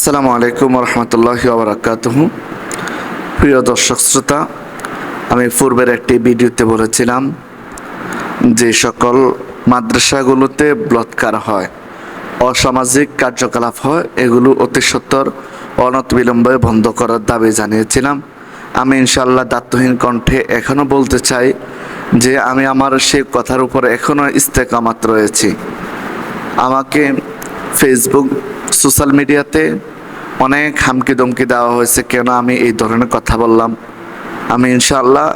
আসসালামু আলাইকুম রহমতুল্লাহি ওয়া বারাকাতুহু। প্রিয় দর্শক শ্রোতা, আমি পূর্বের একটি ভিডিওতে বলেছিলাম যে সকল মাদ্রাসাগুলোতে বলাৎকার হয়, অসামাজিক কার্যকলাপ হয়, এগুলো অতি সত্বর অনতিবিলম্বে বন্ধ করার দাবি জানিয়েছিলাম। আমি ইনশাআল্লাহ দায়িত্বহীন কণ্ঠে এখনও বলতে চাই যে আমি আমার সেই কথার উপর এখনও ইস্তেকামাত রয়েছি। আমাকে ফেসবুক, সোশ্যাল মিডিয়াতে অনেক হামকি দমকি দেওয়া হয়েছে কেন আমি এই ধরনের কথা বললাম। আমি ইনশাআল্লাহ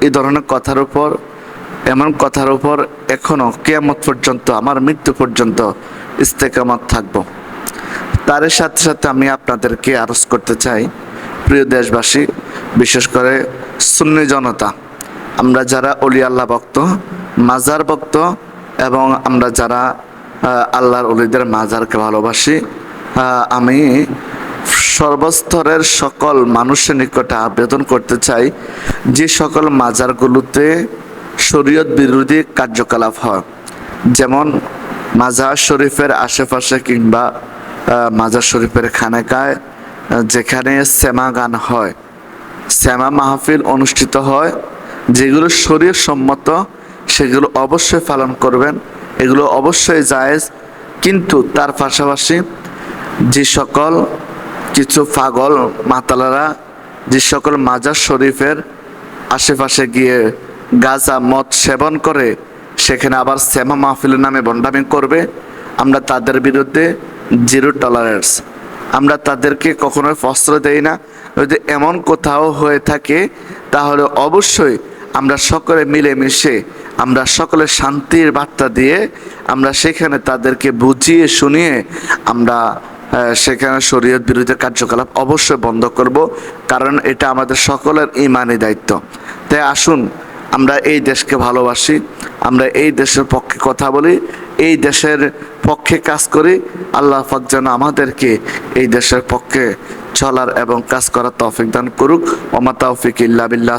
এই ধরনের কথার উপর, এমন কথার উপর এখনও কিয়ামত পর্যন্ত, আমার মৃত্যু পর্যন্ত ইস্তেকামত থাকব। তার সাথে সাথে আমি আপনাদেরকে আরজ করতে চাই, প্রিয় দেশবাসী, বিশেষ করে সুন্নি জনতা, আমরা যারা অলি আল্লাহ ভক্ত, মাজার ভক্ত, এবং আমরা যারা আল্লাহর অলিদের মাজারকে ভালোবাসি, আমি সর্বস্তরের সকল মানুষের নিকটে আবেদন করতে চাই, যে সকল মাজারগুলোতে শরীয়ত বিরোধী কার্যকলাপ হয়, যেমন মাজার শরীফের আশেপাশে কিংবা মাজার শরীফের খানেকায় যেখানে সেমা গান হয়, সেমা মাহফিল অনুষ্ঠিত হয়, যেগুলো শরীয়ত সম্মত সেগুলো অবশ্যই পালন করবেন, এগুলো অবশ্যই জায়েজ। কিন্তু তার পাশাপাশি যে সকল কিছু পাগল মাতালারা যে সকল মাজার শরীফের আশেপাশে গিয়ে গাঁজা মদ সেবন করে, সেখানে আবার সেমা মাহফিলের নামে ভণ্ডামি করবে, আমরা তাদের বিরুদ্ধে জিরো টলারেন্স। আমরা তাদেরকে কখনোই প্রশ্রয় দেই না। যদি এমন কোথাও হয়ে থাকে তাহলে অবশ্যই আমরা সকলে মিলেমিশে, আমরা সকলে শান্তির বার্তা দিয়ে আমরা সেখানে তাদেরকে বুঝিয়ে শুনিয়ে আমরা সেখানে শরীয়ত বিরোধী কার্যকলাপ অবশ্যই বন্ধ করব, কারণ এটা আমাদের সকলের ঈমানি দায়িত্ব। তাই আসুন, আমরা এই দেশকে ভালোবাসি, আমরা এই দেশের পক্ষে কথা বলি, এই দেশের পক্ষে কাজ করি। আল্লাহ পাক যেন আমাদেরকে এই দেশের পক্ষে চলার এবং কাজ করার তৌফিক দান করুক। ওয়া মা তাওফিক ইল্লা বিল্লাহ।